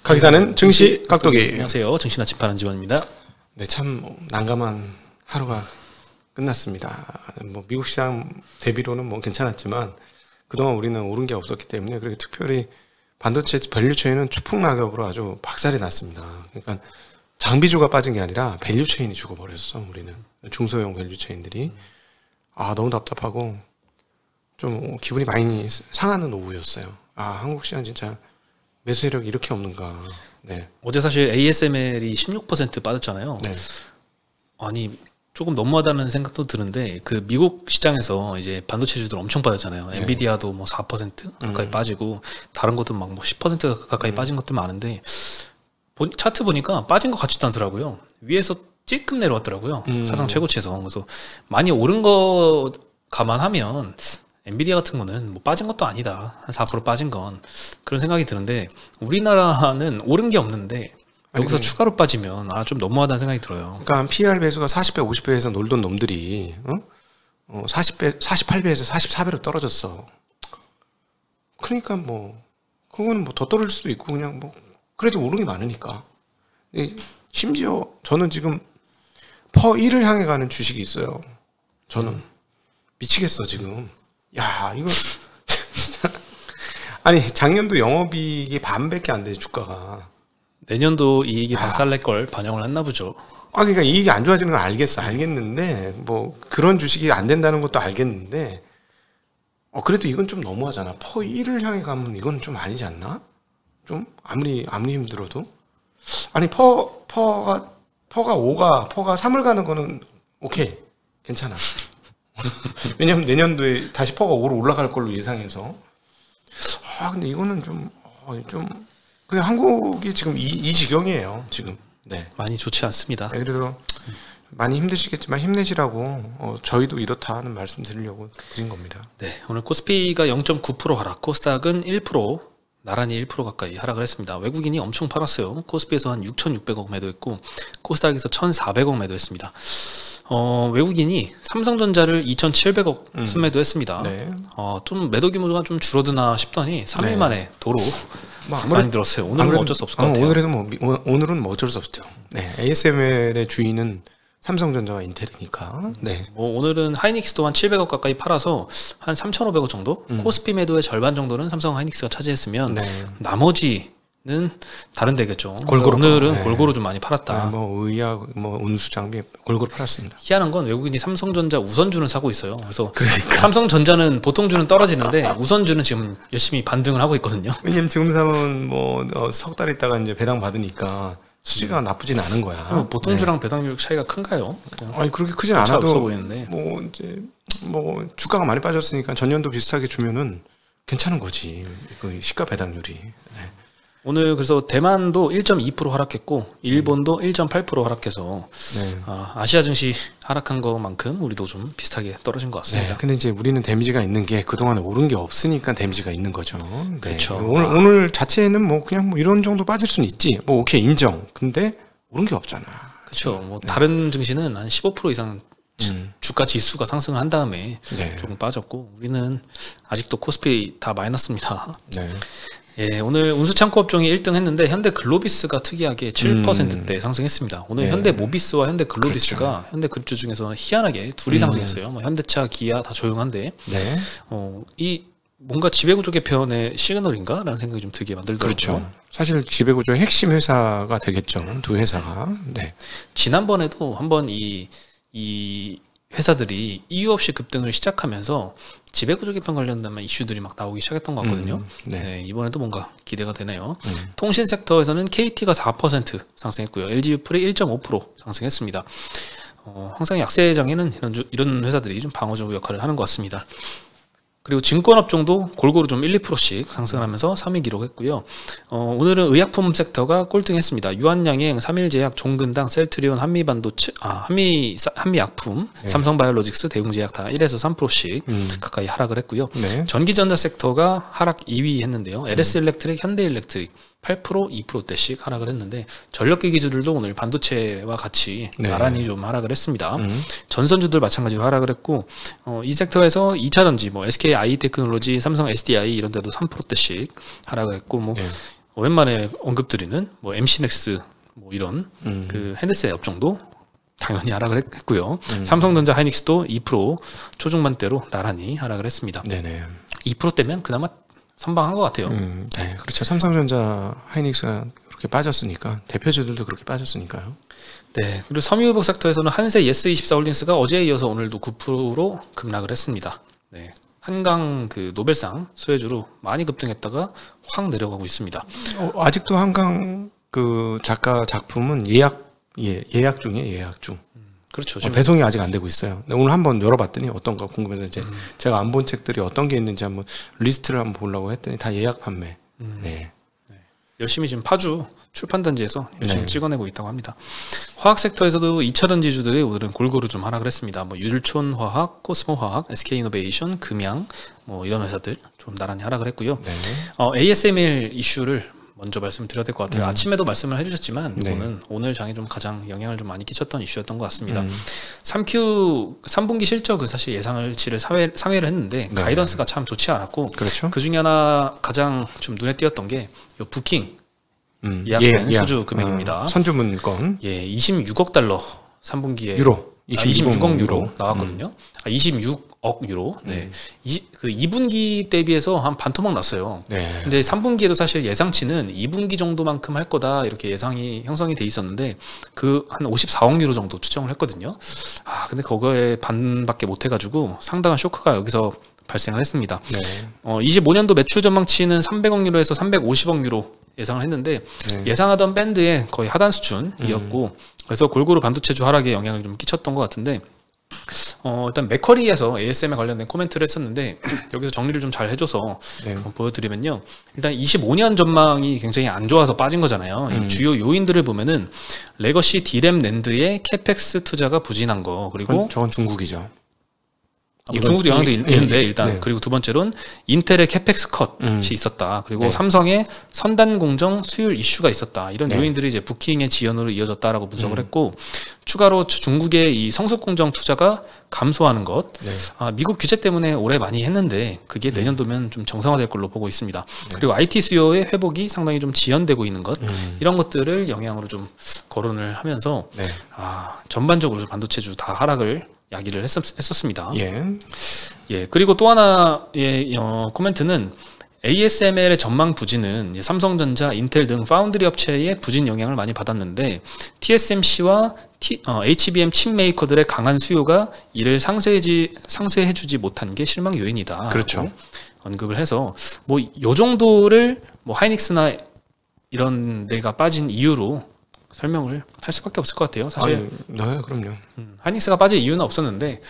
가기사는 증시 깍두기. 안녕하세요. 증시 나침반 한지원입니다. 네, 참 난감한 하루가 끝났습니다. 뭐 미국 시장 대비로는 뭐 괜찮았지만 그동안 우리는 오른 게 없었기 때문에 그렇게 특별히 반도체 밸류체인은 추풍 낙엽으로 아주 박살이 났습니다. 그러니까 장비주가 빠진 게 아니라 밸류체인이 죽어버렸어. 우리는 중소형 밸류체인들이 너무 답답하고 좀 기분이 많이 상하는 오후였어요. 한국 시장 진짜 매수 세력이 이렇게 없는가. 네. 어제 사실 ASML이 16% 빠졌잖아요. 네. 아니 조금 너무하다는 생각도 드는데 그 미국 시장에서 이제 반도체주들 엄청 빠졌잖아요. 네. 엔비디아도 뭐 4% 가까이 빠지고 다른 것도 막 뭐 10% 가까이 빠진 것들 많은데 차트 보니까 빠진 것 같지도 않더라고요. 위에서 찔끔 내려왔더라고요. 사상 최고치에서. 그래서 많이 오른 거 감안하면 엔비디아 같은 거는 뭐 빠진 것도 아니다. 한 4% 빠진 건 그런 생각이 드는데 우리나라는 오른 게 없는데 여기서 추가로 빠지면 좀 너무하다는 생각이 들어요. 그러니까 PR 배수가 40배, 50배에서 놀던 놈들이 40배, 48배에서 44배로 떨어졌어. 그러니까 뭐 그거는 뭐 더 떨어질 수도 있고 그냥 뭐 그래도 오른 게 많으니까. 심지어 저는 지금 퍼 1을 향해 가는 주식이 있어요. 저는 미치겠어 지금. 야 이거 아니 작년도 영업이익이 반밖에 안 돼 주가가. 내년도 이익이 박살낼 걸 반영을 했나 보죠. 그러니까 이익이 안 좋아지는 건 알겠는데 뭐 그런 주식이 안 된다는 것도 알겠는데 그래도 이건 좀 너무하잖아. 퍼 1을 향해 가면 이건 좀 아니지 않나? 좀 아무리 힘들어도 아니 퍼가 3을 가는 거는 오케이 괜찮아. 왜냐면 내년도에 다시 퍼가 5로 올라갈 걸로 예상해서. 근데 이거는 좀 그냥 한국이 지금 이 지경이에요 지금. 네. 많이 좋지 않습니다. 네, 그래도 많이 힘드시겠지만 힘내시라고 저희도 이렇다 하는 말씀 드리려고 드린 겁니다. 네, 오늘 코스피가 0.9% 하락, 코스닥은 1%, 나란히 1% 가까이 하락을 했습니다. 외국인이 엄청 팔았어요. 코스피에서 한 6,600억 매도했고 코스닥에서 1,400억 매도했습니다. 외국인이 삼성전자를 2,700억 순매도했습니다. 네. 좀 매도 규모가 좀 줄어드나 싶더니 3일 네. 만에 도로 많이 들었어요. 오늘은 뭐 어쩔 수 없을 것 같아요. 오늘은 뭐 어쩔 수 없죠. 네, ASML의 주인은 삼성전자와 인텔이니까. 네. 뭐 오늘은 하이닉스도 한 700억 가까이 팔아서 한 3,500억 정도? 코스피 매도의 절반 정도는 삼성 하이닉스가 차지했으면 나머지는 다른 데겠죠. 오늘은 골고루 좀 많이 팔았다. 뭐 의약, 뭐 운수 장비 골고루 팔았습니다. 희한한 건 외국인이 삼성전자 우선주는 사고 있어요. 그래서 삼성전자는 보통주는 떨어지는데 우선주는 지금 열심히 반등을 하고 있거든요. 왜냐면 지금 사면 뭐 석 달 있다가 이제 배당 받으니까 수지가 나쁘진 않은 거야. 보통주랑 배당률 차이가 큰가요? 아니 그렇게 크진 않아도 없어 보이는데. 뭐 이제 뭐 주가가 많이 빠졌으니까 전년도 비슷하게 주면은 괜찮은 거지. 그 시가 배당률이. 네. 오늘 그래서 대만도 1.2% 하락했고 일본도 1.8% 하락해서 아시아 증시 하락한 것만큼 우리도 좀 비슷하게 떨어진 것 같습니다. 네, 근데 이제 우리는 데미지가 있는 게 그동안에 오른 게 없으니까 데미지가 있는 거죠. 네. 그렇죠. 오늘 자체는 뭐 그냥 뭐 이런 정도 빠질 수는 있지. 뭐 오케이 인정. 근데 오른 게 없잖아. 그렇죠. 뭐 다른 증시는 한 15% 이상 주가 지수가 상승을 한 다음에 조금 빠졌고 우리는 아직도 코스피 다 마이너스입니다. 네. 예, 오늘 운수창고 업종이 1등 했는데 현대글로비스가 특이하게 7%대 상승했습니다. 오늘 현대모비스와 현대글로비스가 현대그룹주 중에서 희한하게 둘이 상승했어요. 뭐 현대차, 기아 다 조용한데 이 뭔가 지배구조 개편의 시그널인가? 라는 생각이 좀 들게 만들더라고요. 그렇죠. 사실 지배구조의 핵심 회사가 되겠죠. 두 회사가. 네. 지난번에도 한번 이 회사들이 이유 없이 급등을 시작하면서 지배구조 개편 관련된 이슈들이 막 나오기 시작했던 것 같거든요. 네, 이번에도 뭔가 기대가 되네요. 통신 섹터에서는 KT가 4% 상승했고요. LG유플이 1.5% 상승했습니다. 항상 약세장에는 이런 회사들이 좀 방어적 역할을 하는 것 같습니다. 그리고 증권업종도 골고루 좀 1, 2%씩 상승하면서 3위 기록했고요. 오늘은 의약품 섹터가 꼴등했습니다. 유한양행, 삼일제약, 종근당, 셀트리온, 한미반도체, 한미약품, 삼성바이오로직스, 대웅제약 다 1에서 3%씩 가까이 하락을 했고요. 전기전자 섹터가 하락 2위 했는데요. LS일렉트릭, 현대일렉트릭 8%, 2%대씩 하락을 했는데 전력기 기주들도 오늘 반도체와 같이 나란히 좀 하락을 했습니다. 전선주들 마찬가지로 하락을 했고 이 섹터에서 2차전지 뭐 SK 아이테크놀로지, 삼성 SDI 이런 데도 3%대씩 하락을 했고 뭐 오랜만에 언급드리는 뭐 MC넥스 뭐 이런 그 핸드셋 업종도 당연히 하락을 했고요. 삼성전자 하이닉스도 2% 초중반대로 나란히 하락을 했습니다. 네네. 2%대면 그나마 선방한 것 같아요. 네, 그렇죠. 삼성전자 하이닉스가 그렇게 빠졌으니까 대표주들도 그렇게 빠졌으니까요. 네, 그리고 섬유유복 섹터에서는 한세 예스24홀딩스가 어제에 이어서 오늘도 9% 급락을 했습니다. 네, 한강 그 노벨상 수혜주로 많이 급등했다가 확 내려가고 있습니다. 아직도 한강 그 작가 작품은 예약 중이에요. 예약 중. 그렇죠. 배송이 아직 안 되고 있어요. 오늘 한번 열어봤더니 어떤가 궁금해서 이제 제가 안 본 책들이 어떤 게 있는지 한번 리스트를 한번 보려고 했더니 다 예약 판매. 네. 열심히 지금 파주 출판단지에서 열심히 네. 찍어내고 있다고 합니다. 화학 섹터에서도 2차전 지주들이 오늘은 골고루 좀 하락을 했습니다. 뭐 율촌화학, 코스모화학, SK이노베이션, 금양 뭐 이런 회사들 좀 나란히 하락을 했고요. 네. ASML 이슈를 먼저 말씀드려야 될 것 같아요. 아침에도 말씀을 해주셨지만 이거는 오늘 장에 좀 가장 영향을 좀 많이 끼쳤던 이슈였던 것 같습니다. 3분기 실적은 사실 예상치를 상회를 했는데 가이던스가 참 좋지 않았고 그렇죠. 그 중에 하나 가장 좀 눈에 띄었던 게 요 부킹 예약된 수주 금액입니다. 선주문건. 예, 26억 달러 3분기에 유로. 26억 유로 나왔거든요. 26억 유로. 네. 그 2분기 대비해서 한 반토막 났어요. 네. 근데 3분기에도 사실 예상치는 2분기 정도만큼 할 거다 이렇게 예상이 형성이 돼 있었는데 그 한 54억 유로 정도 추정을 했거든요. 근데 그거에 반밖에 못 해가지고 상당한 쇼크가 여기서 발생을 했습니다. 네. 25년도 매출 전망치는 300억 유로에서 350억 유로 예상을 했는데 예상하던 밴드의 거의 하단 수준이었고 그래서 골고루 반도체주 하락에 영향을 좀 끼쳤던 것 같은데 일단 맥커리에서 ASM에 관련된 코멘트를 했었는데 여기서 정리를 좀 잘 해줘서 보여드리면요. 일단 25년 전망이 굉장히 안 좋아서 빠진 거잖아요. 이 주요 요인들을 보면은 레거시 디램 낸드의 캐펙스 투자가 부진한 거 그리고 저건 중국이죠. 중국도 영향도 있는데 일단 그리고 두 번째로는 인텔의 캐펙스 컷이 있었다. 그리고 삼성의 선단 공정 수율 이슈가 있었다. 이런 요인들이 이제 부킹의 지연으로 이어졌다라고 분석을 했고 추가로 중국의 이 성숙 공정 투자가 감소하는 것. 미국 규제 때문에 올해 많이 했는데 그게 내년도면 좀 정상화될 걸로 보고 있습니다. 그리고 IT 수요의 회복이 상당히 좀 지연되고 있는 것. 이런 것들을 영향으로 좀 거론을 하면서 전반적으로 반도체주 다 하락을 야기를 했었습니다. 예. 그리고 또 하나의 코멘트는 ASML의 전망 부진은 삼성전자, 인텔 등 파운드리 업체의 부진 영향을 많이 받았는데 TSMC와 HBM 칩 메이커들의 강한 수요가 이를 상쇄해주지 못한 게 실망 요인이다. 그렇죠. 언급을 해서 뭐 요 정도를 뭐 하이닉스나 이런 데가 빠진 이유로 설명을 할 수밖에 없을 것 같아요. 사실. 네, 그럼요. 하이닉스가 빠질 이유는 없었는데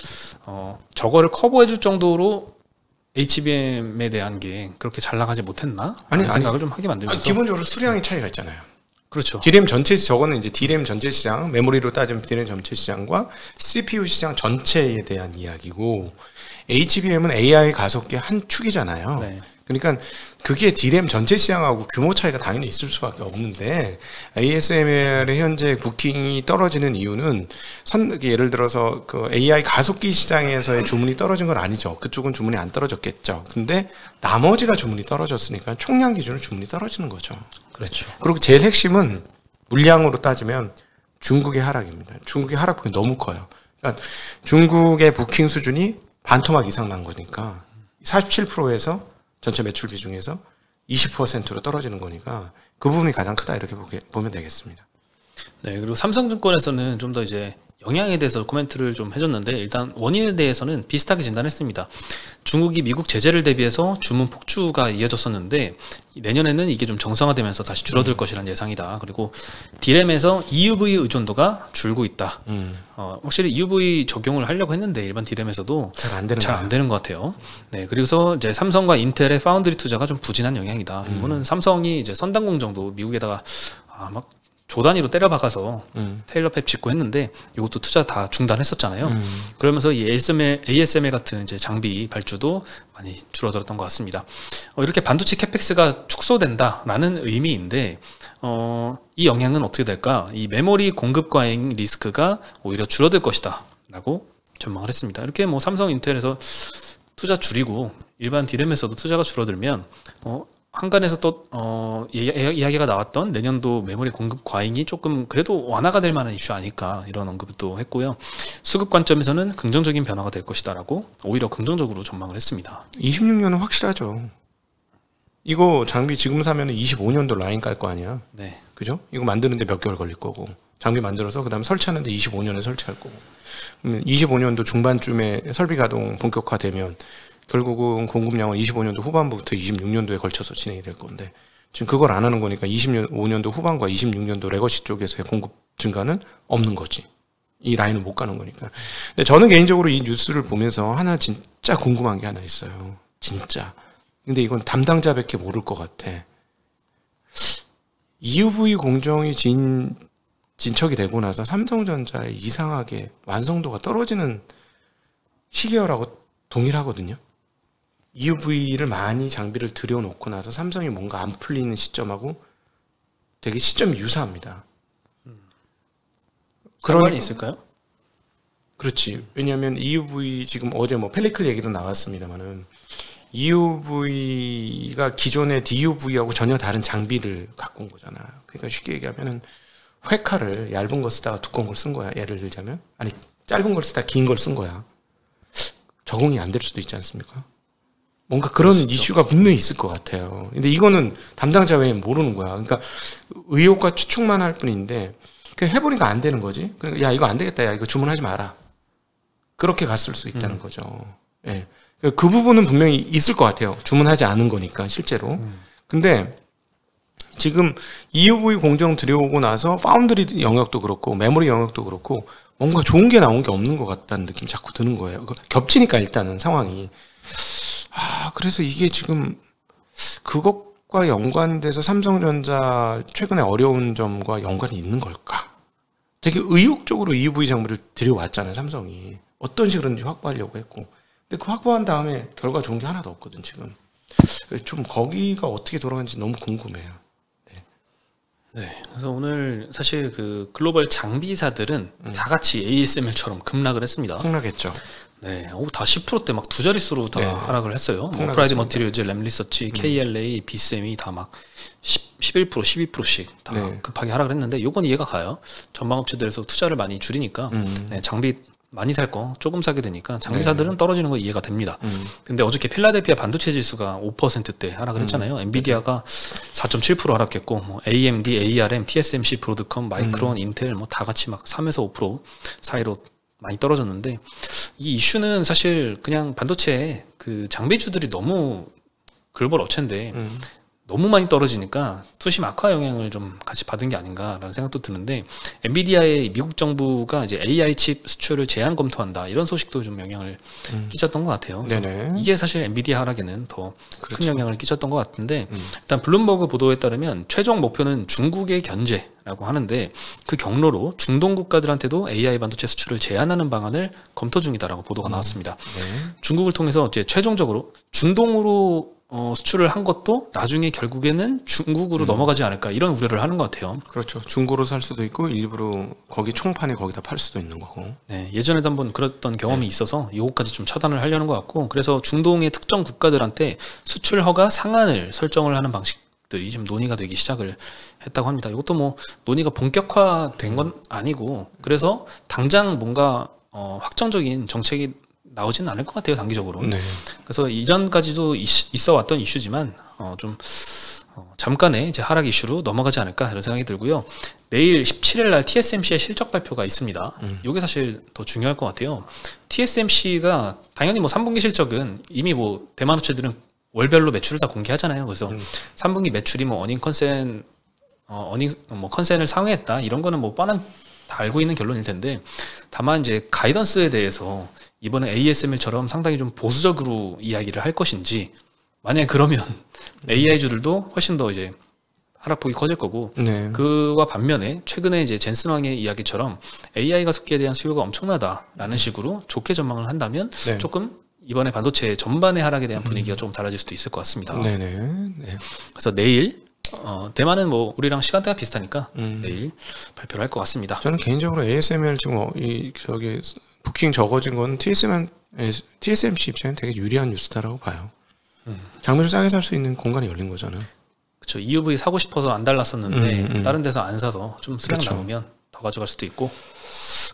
저거를 커버해줄 정도로 HBM에 대한 게 그렇게 잘 나가지 못했나? 라는 생각을 좀 하게 만들면서 기본적으로 수량의 차이가 있잖아요. 그렇죠. D램 전체 저거는 이제 D램 전체 시장, 메모리로 따지면 D램 전체 시장과 CPU 시장 전체에 대한 이야기고 HBM은 AI 가속기의 한 축이잖아요. 네. 그러니까 그게 D램 전체 시장하고 규모 차이가 당연히 있을 수밖에 없는데 ASML의 현재 부킹이 떨어지는 이유는 예를 들어서 그 AI 가속기 시장에서의 주문이 떨어진 건 아니죠. 그쪽은 주문이 안 떨어졌겠죠. 근데 나머지가 주문이 떨어졌으니까 총량 기준으로 주문이 떨어지는 거죠. 그렇죠. 그리고 제일 핵심은 물량으로 따지면 중국의 하락입니다. 중국의 하락폭이 너무 커요. 그러니까 중국의 부킹 수준이 반토막 이상 난 거니까 47%에서 전체 매출 비중에서 20%로 떨어지는 거니까 그 부분이 가장 크다 이렇게 보면 되겠습니다. 네, 그리고 삼성증권에서는 좀 더 이제 영향에 대해서 코멘트를 좀 해줬는데 일단 원인에 대해서는 비슷하게 진단했습니다. 중국이 미국 제재를 대비해서 주문 폭주가 이어졌었는데 내년에는 이게 좀 정상화되면서 다시 줄어들 것이라는 예상이다. 그리고 D램에서 EUV 의존도가 줄고 있다. 확실히 EUV 적용을 하려고 했는데 일반 D램에서도 잘 안 되는 것 같아요. 네, 그래서 이제 삼성과 인텔의 파운드리 투자가 좀 부진한 영향이다. 이거는 삼성이 이제 선단 공정도 미국에다가 막 조 단위로 때려박아서 테일러 팹 짓고 했는데 이것도 투자 다 중단했었잖아요. 그러면서 이 ASML 같은 이제 장비 발주도 많이 줄어들었던 것 같습니다. 이렇게 반도체 캐펙스가 축소된다라는 의미인데 이 영향은 어떻게 될까? 이 메모리 공급 과잉 리스크가 오히려 줄어들 것이다라고 전망을 했습니다. 이렇게 뭐 삼성, 인텔에서 투자 줄이고 일반 D램에서도 투자가 줄어들면 한간에서 또 이야기가 나왔던 내년도 메모리 공급 과잉이 조금 그래도 완화가 될 만한 이슈 아닐까 이런 언급을 또 했고요. 수급 관점에서는 긍정적인 변화가 될 것이다라고 오히려 긍정적으로 전망을 했습니다. 26년은 확실하죠. 이거 장비 지금 사면 25년도 라인 깔 거 아니야. 네. 그죠? 이거 만드는데 몇 개월 걸릴 거고, 장비 만들어서 그 다음에 설치하는데 25년에 설치할 거고, 25년도 중반쯤에 설비 가동 본격화되면 결국은 공급량은 25년도 후반부부터 26년도에 걸쳐서 진행이 될 건데, 지금 그걸 안 하는 거니까 25년도 후반과 26년도 레거시 쪽에서의 공급 증가는 없는 거지. 이 라인을 못 가는 거니까. 근데 저는 개인적으로 이 뉴스를 보면서 하나 진짜 궁금한 게 하나 있어요. 진짜. 근데 이건 담당자밖에 모를 것 같아. EUV 공정이 진척이 되고 나서 삼성전자에 이상하게 완성도가 떨어지는 시계열하고 동일하거든요. EUV를 많이 장비를 들여놓고 나서 삼성이 뭔가 안 풀리는 시점하고 되게 시점이 유사합니다. 상관이 있을까요? 그렇지. 왜냐하면 EUV 지금 어제 뭐 펠리클 얘기도 나왔습니다만은 EUV가 기존의 DUV하고 전혀 다른 장비를 갖고 온 거잖아요. 그러니까 쉽게 얘기하면은 회칼을 얇은 거 쓰다가 두꺼운 걸 쓴 거야. 예를 들자면 아니 짧은 걸 쓰다가 긴 걸 쓴 거야. 적응이 안 될 수도 있지 않습니까? 뭔가 그런 이슈가 분명히 있을 것 같아요. 근데 이거는 담당자 외에 모르는 거야. 그러니까 의혹과 추측만 할 뿐인데 그냥 해보니까 안 되는 거지. 그러니까 야 이거 안 되겠다. 야 이거 주문하지 마라. 그렇게 갔을 수 있다는 거죠. 예. 그 부분은 분명히 있을 것 같아요. 주문하지 않은 거니까 실제로. 근데 지금 EUV 공정 들여오고 나서 파운드리 영역도 그렇고 메모리 영역도 그렇고 뭔가 좋은 게 나온 게 없는 것 같다는 느낌이 자꾸 드는 거예요. 겹치니까 일단은 상황이. 그래서 이게 지금 그것과 연관돼서 삼성전자 최근에 어려운 점과 연관이 있는 걸까? 되게 의욕적으로 EUV 장비를 들여왔잖아요, 삼성이. 어떤 식으로든지 확보하려고 했고. 근데 그 확보한 다음에 결과 좋은 게 하나도 없거든, 지금. 좀 거기가 어떻게 돌아가는지 너무 궁금해요. 네. 그래서 오늘 사실 그 글로벌 장비사들은 다 같이 ASML처럼 급락을 했습니다. 폭락했죠. 네. 다 10%대 막 두 자릿수로 다 하락을 했어요. 프라이드 머티리얼즈, 램리서치, KLA, 비셈이 다 막 11%, 12%씩 다 급하게 하락을 했는데 요건 이해가 가요. 전방업체들에서 투자를 많이 줄이니까 장비 많이 살 거 조금 사게 되니까 장비사들은 떨어지는 거 이해가 됩니다. 근데 어저께 필라델피아 반도체 지수가 5%대 하락을 했잖아요. 엔비디아가 4.7% 하락했고 뭐 AMD, ARM, TSMC, 브로드컴, 마이크론, 인텔 뭐 다 같이 막 3에서 5% 사이로 많이 떨어졌는데 이 이슈는 사실 그냥 반도체 그 장비주들이 너무 글로벌 업체인데 너무 많이 떨어지니까 투심 악화 영향을 좀 같이 받은 게 아닌가라는 생각도 드는데 엔비디아의 미국 정부가 이제 AI 칩 수출을 제한 검토한다 이런 소식도 좀 영향을 끼쳤던 것 같아요. 이게 사실 엔비디아 하락에는 더 큰 영향을 끼쳤던 것 같은데 일단 블룸버그 보도에 따르면 최종 목표는 중국의 견제라고 하는데 그 경로로 중동 국가들한테도 AI 반도체 수출을 제한하는 방안을 검토 중이다라고 보도가 나왔습니다. 중국을 통해서 이제 최종적으로 중동으로 수출을 한 것도 나중에 결국에는 중국으로 넘어가지 않을까 이런 우려를 하는 것 같아요. 그렇죠. 중고로 살 수도 있고 일부러 거기 총판에 거기다 팔 수도 있는 거고. 네, 예전에도 한번 그랬던 경험이 있어서 이거까지 좀 차단을 하려는 것 같고 그래서 중동의 특정 국가들한테 수출 허가 상한을 설정을 하는 방식들이 지금 논의가 되기 시작을 했다고 합니다. 이것도 뭐 논의가 본격화된 건 아니고 그래서 당장 뭔가 확정적인 정책이 나오지는 않을 것 같아요, 단기적으로. 그래서 이전까지도 있어 왔던 이슈지만 좀 잠깐의 이제 하락 이슈로 넘어가지 않을까 이런 생각이 들고요. 내일 17일 날 TSMC의 실적 발표가 있습니다. 이게 사실 더 중요할 것 같아요. TSMC가 당연히 뭐 3분기 실적은 이미 뭐 대만 업체들은 월별로 매출을 다 공개하잖아요. 그래서 3분기 매출이 뭐 컨센을 상회했다 이런 거는 뭐 뻔한 다 알고 있는 결론일 텐데 다만 이제 가이던스에 대해서 이번에 ASML처럼 상당히 좀 보수적으로 이야기를 할 것인지 만약에 그러면 AI주들도 훨씬 더 이제 하락폭이 커질 거고 그와 반면에 최근에 이제 젠슨 왕의 이야기처럼 AI 가속기에 대한 수요가 엄청나다라는 식으로 좋게 전망을 한다면 조금 이번에 반도체 전반의 하락에 대한 분위기가 조금 달라질 수도 있을 것 같습니다. 그래서 내일 대만은 뭐 우리랑 시간대가 비슷하니까 내일 발표를 할 것 같습니다. 저는 개인적으로 ASML 지금 부킹 적어진 건 TSMC 입장에 되게 유리한 뉴스다라고 봐요. 장비를 싸게 살 수 있는 공간이 열린 거잖아요. 그렇죠. EUV 사고 싶어서 안 달랐었는데 다른 데서 안 사서 좀 수량 남으면 더 가져갈 수도 있고.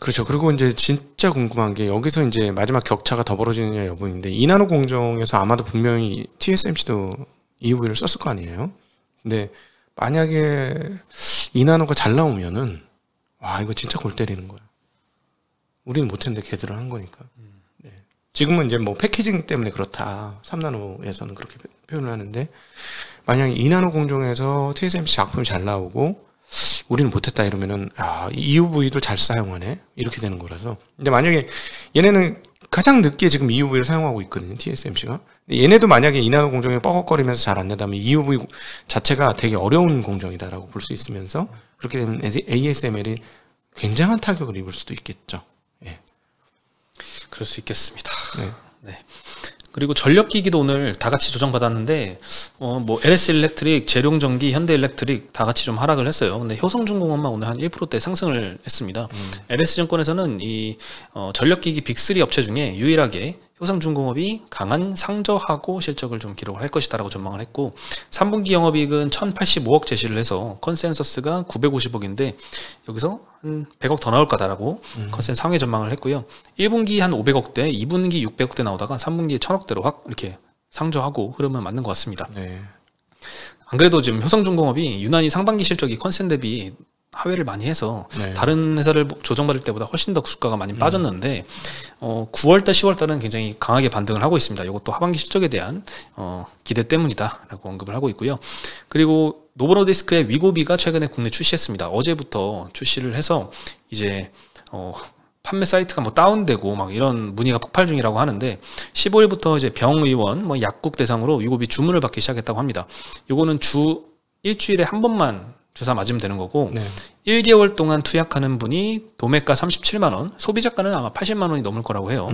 그렇죠. 그리고 이제 진짜 궁금한 게 여기서 이제 마지막 격차가 더 벌어지느냐 여부인데 이나노 공정에서 아마도 분명히 TSMC도 EUV를 썼을 거 아니에요. 근데 만약에 이나노가 잘 나오면은 와 이거 진짜 골 때리는 거야. 우리는 못했는데 걔들은 한 거니까. 네. 지금은 이제 뭐 패키징 때문에 그렇다. 3나노에서는 그렇게 표현을 하는데 만약에 2나노 공정에서 TSMC 작품이 잘 나오고 우리는 못했다 이러면은 EUV도 잘 사용하네 이렇게 되는 거라서. 근데 만약에 얘네는 가장 늦게 지금 EUV를 사용하고 있거든요, TSMC가. 얘네도 만약에 2나노 공정에 뻐걱거리면서 잘 안 된다면 EUV 자체가 되게 어려운 공정이다라고 볼 수 있으면서 그렇게 되면 ASML이 굉장한 타격을 입을 수도 있겠죠. 예. 그럴 수 있겠습니다. 네. 네. 그리고 전력기기도 오늘 다 같이 조정받았는데 뭐 LS 일렉트릭, 재룡전기, 현대일렉트릭 다 같이 좀 하락을 했어요. 근데 효성중공업만 오늘 한 1%대 상승을 했습니다. LS증권에서는 이 전력기기 빅3 업체 중에 유일하게 효성중공업이 강한 상저하고 실적을 좀 기록을 할 것이다라고 전망을 했고 3분기 영업이익은 1,085억 제시를 해서 컨센서스가 950억인데 여기서 한 100억 더 나올 거다라고 컨센 상회 전망을 했고요. 1분기 한 500억대, 2분기 600억대 나오다가 3분기에 1,000억대로 확 이렇게 상저하고 흐름은 맞는 것 같습니다. 네. 안 그래도 지금 효성중공업이 유난히 상반기 실적이 컨센 대비 하회를 많이 해서 네. 다른 회사를 조정받을 때보다 훨씬 더 주가가 많이 빠졌는데 9월달 10월달은 굉장히 강하게 반등을 하고 있습니다. 이것도 하반기 실적에 대한 기대 때문이다라고 언급을 하고 있고요. 그리고 노보노디스크의 위고비가 최근에 국내 출시했습니다. 어제부터 출시를 해서 이제 판매 사이트가 뭐 다운되고 막 이런 문의가 폭발 중이라고 하는데 15일부터 이제 병의원, 뭐 약국 대상으로 위고비 주문을 받기 시작했다고 합니다. 요거는 주 일주일에 한 번만 주사 맞으면 되는 거고 네. 1개월 동안 투약하는 분이 도매가 37만 원, 소비자가는 아마 80만 원이 넘을 거라고 해요.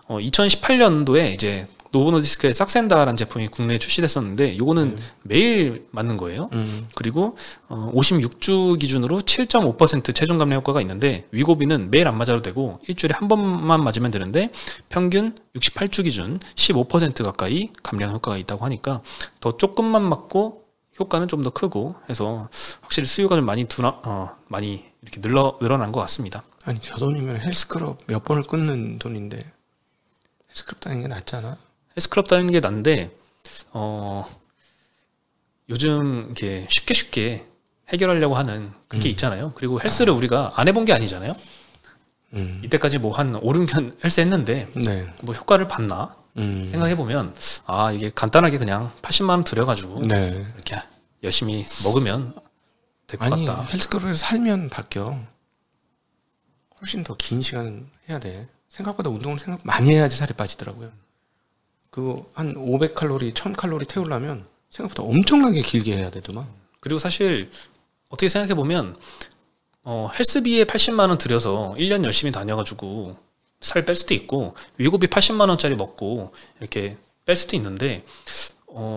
2018년도에 이제 노보노디스크의 싹센다라는 제품이 국내에 출시됐었는데 요거는 매일 맞는 거예요. 그리고 56주 기준으로 7.5% 체중 감량 효과가 있는데 위고비는 매일 안 맞아도 되고 일주일에 한 번만 맞으면 되는데 평균 68주 기준 15% 가까이 감량 효과가 있다고 하니까 더 조금만 맞고 효과는 좀 더 크고 해서 확실히 수요가 좀 많이 많이 이렇게 늘어난 것 같습니다. 아니 저 돈이면 헬스클럽 몇 번을 끊는 돈인데 헬스클럽 다니는 게 낫잖아. 헬스클럽 다니는 게 난데 요즘 이렇게 쉽게 해결하려고 하는 그게 있잖아요. 그리고 헬스를 우리가 안 해본 게 아니잖아요. 이때까지 뭐 한 5, 6년 헬스 했는데 네. 뭐 효과를 봤나 생각해보면 이게 간단하게 그냥 80만 원 들여가지고 네. 이렇게 열심히 먹으면 될 것 같다. 헬스클럽에서 살면 바뀌어. 훨씬 더 긴 시간 해야 돼. 생각보다 운동을 많이 해야지 살이 빠지더라고요. 그거 한 500칼로리, 1000칼로리 태우려면 생각보다 엄청나게 길게 해야 되더만. 그리고 사실 어떻게 생각해보면 헬스비에 80만 원 들여서 1년 열심히 다녀가지고 살 뺄 수도 있고 위고비 80만 원짜리 먹고 이렇게 뺄 수도 있는데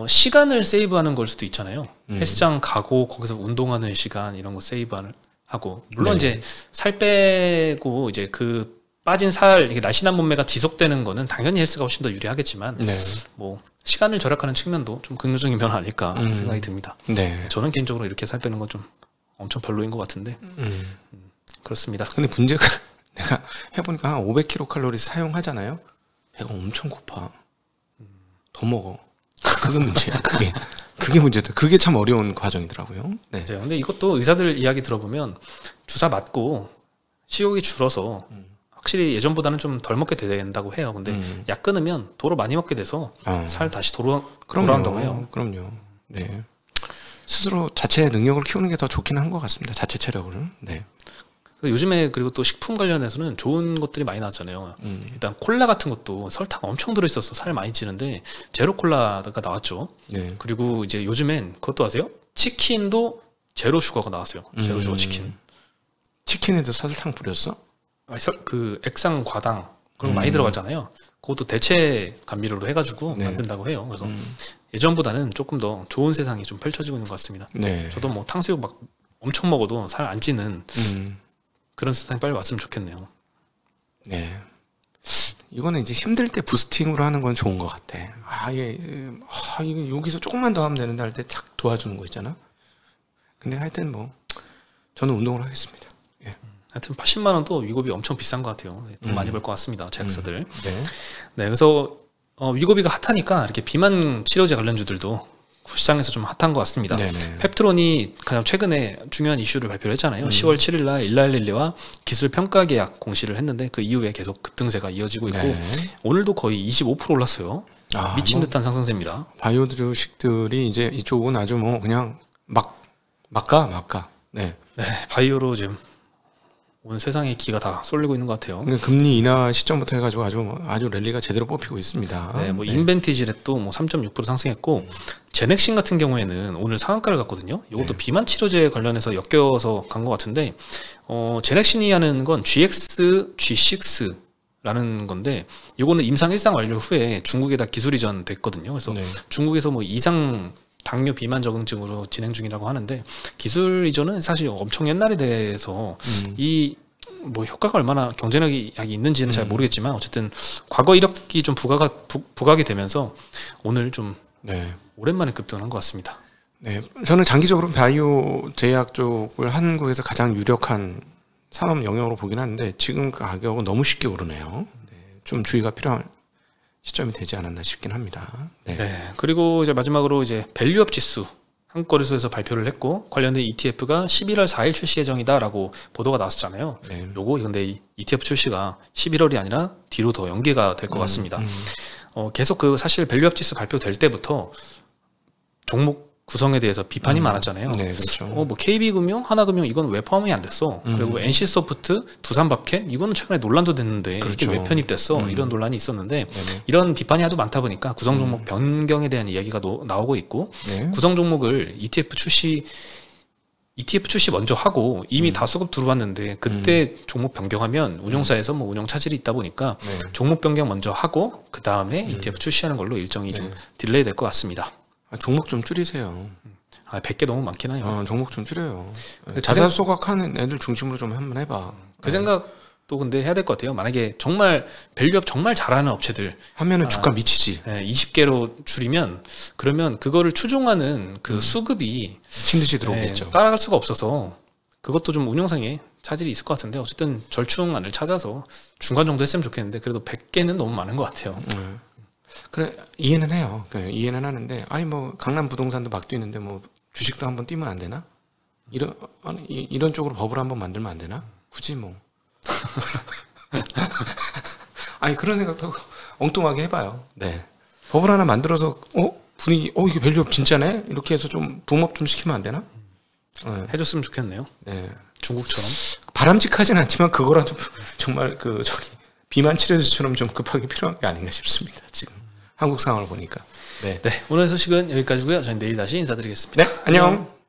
시간을 세이브하는 걸 수도 있잖아요. 헬스장 가고 거기서 운동하는 시간 이런 거 세이브하고 물론 네. 이제 살 빼고 이제 그 빠진 살 이게 날씬한 몸매가 지속되는 거는 당연히 헬스가 훨씬 더 유리하겠지만 네. 뭐 시간을 절약하는 측면도 좀 긍정적인 면은 아닐까 생각이 듭니다. 네. 저는 개인적으로 이렇게 살 빼는 건 좀 엄청 별로인 것 같은데 그렇습니다. 근데 문제가 내가 해보니까 한 500kcal 사용하잖아요. 배가 엄청 고파. 더 먹어. 그게 문제야. 그게 문제다. 그게 참 어려운 과정이더라고요. 네. 맞아요. 근데 이것도 의사들 이야기 들어보면 주사 맞고 식욕이 줄어서 확실히 예전보다는 좀 덜 먹게 된다고 해요. 근데 약 끊으면 도로 많이 먹게 돼서 살 다시 돌아온다고 해요. 그럼요. 네. 스스로 자체 능력을 키우는 게 더 좋긴 한 것 같습니다. 자체 체력을. 네. 요즘에 그리고 또 식품 관련해서는 좋은 것들이 많이 나왔잖아요. 일단 콜라 같은 것도 설탕 엄청 들어있어서 살 많이 찌는데 제로 콜라가 나왔죠. 네. 그리고 이제 요즘엔 그것도 아세요? 치킨도 제로 슈거가 나왔어요. 제로 슈거 치킨. 치킨에도 설탕 뿌렸어? 그 액상 과당 그런 거 많이 들어가잖아요. 그것도 대체 감미료로 해가지고 네. 만든다고 해요. 그래서 예전보다는 조금 더 좋은 세상이 좀 펼쳐지고 있는 것 같습니다. 네. 저도 뭐 탕수육 막 엄청 먹어도 살 안 찌는 그런 세상이 빨리 왔으면 좋겠네요. 네. 이거는 이제 힘들 때 부스팅으로 하는 건 좋은 것 같아. 이게 여기서 조금만 더 하면 되는데 할 때 착 도와주는 거 있잖아. 근데 하여튼 뭐 저는 운동을 하겠습니다. 예. 하여튼 80만 원도 위고비 엄청 비싼 것 같아요. 돈 많이 벌 것 같습니다. 제약사들. 네. 네, 그래서 위고비가 핫하니까 이렇게 비만 치료제 관련주들도 시장에서 좀 핫한 것 같습니다. 네네. 펩트론이 가장 최근에 중요한 이슈를 발표를 했잖아요. 10월 7일 날 일라일릴리와 기술 평가 계약 공시를 했는데 그 이후에 계속 급등세가 이어지고 있고 네. 오늘도 거의 25% 올랐어요. 미친 듯한 상승세입니다. 바이오 주식들이 이제 이쪽은 아주 뭐 그냥 막가. 네. 네, 바이오로 지금 온 세상의 기가 다 쏠리고 있는 것 같아요. 금리 인하 시점부터 해가지고 아주 랠리가 제대로 뽑히고 있습니다. 네, 뭐 인벤티지랩도 뭐 3.6% 상승했고 제넥신 같은 경우에는 오늘 상한가를 갔거든요. 이것도 비만 치료제 관련해서 엮여서 간 것 같은데 제넥신이 하는 건 GX, G6라는 건데 이거는 임상 1상 완료 후에 중국에다 기술 이전 됐거든요. 그래서 중국에서 뭐 이상 당뇨 비만 적응증으로 진행 중이라고 하는데 기술 이전은 사실 엄청 옛날에 대해서 이 뭐 효과가 얼마나 경쟁력이 있는지는 잘 모르겠지만 어쨌든 과거 이력이 좀 부각이 되면서 오늘 좀 오랜만에 급등한 것 같습니다. 네, 저는 장기적으로 바이오 제약 쪽을 한국에서 가장 유력한 산업 영역으로 보긴 하는데 지금 그 가격은 너무 쉽게 오르네요. 좀 주의가 필요한 시점이 되지 않았나 싶긴 합니다. 네. 그리고 이제 마지막으로 이제 밸류업 지수 한국거래소에서 발표를 했고 관련된 ETF가 11월 4일 출시 예정이다라고 보도가 나왔었잖아요. 요거 근데 이 ETF 출시가 11월이 아니라 뒤로 더 연기가 될 것 같습니다. 계속 그 사실 밸류업 지수 발표될 때부터 종목 구성에 대해서 비판이 많았잖아요. 네, 그렇죠. 뭐 KB금융, 하나금융 이건 왜 포함이 안 됐어? 그리고 NC소프트, 두산밥켓 이거는 최근에 논란도 됐는데 이게 왜 편입됐어? 이런 논란이 있었는데 이런 비판이 하도 많다 보니까 구성 종목 변경에 대한 이야기가 나오고 있고 구성 종목을 ETF 출시 먼저 하고 이미 다 수급 들어왔는데 그때 종목 변경하면 운용사에서 뭐 운용 차질이 있다 보니까 종목 변경 먼저 하고 그 다음에 ETF 출시하는 걸로 일정이 좀 딜레이 될 것 같습니다. 종목 좀 줄이세요. 100개 너무 많긴 해요. 종목 좀 줄여요. 자산 소각하는 애들 중심으로 좀 한번 해봐. 그 생각도 근데 해야 될 것 같아요. 만약에 정말 밸류업 정말 잘하는 업체들 하면은 주가 미치지. 20개로 줄이면 그러면 그거를 추종하는 그 수급이 미친 듯이 들어오겠죠. 따라갈 수가 없어서 그것도 좀 운영상에 차질이 있을 것 같은데 어쨌든 절충안을 찾아서 중간 정도 했으면 좋겠는데 그래도 100개는 너무 많은 것 같아요. 그래 이해는 해요. 이해는 하는데 뭐 강남 부동산도 막 뛰는데 뭐 주식도 한번 뛰면 안 되나? 이런 쪽으로 법을 한번 만들면 안 되나? 굳이 뭐 그런 생각도 엉뚱하게 해봐요. 네, 법을 하나 만들어서 분위기 이게 밸류업 진짜네 이렇게 해서 좀 붐업 좀 시키면 안 되나? 해줬으면 좋겠네요. 네, 중국처럼 바람직하진 않지만 그거라도 정말 비만 치료제처럼 좀 급하게 필요한 게 아닌가 싶습니다. 지금 한국 상황을 보니까. 네, 오늘 소식은 여기까지고요. 저는 내일 다시 인사드리겠습니다. 네, 안녕.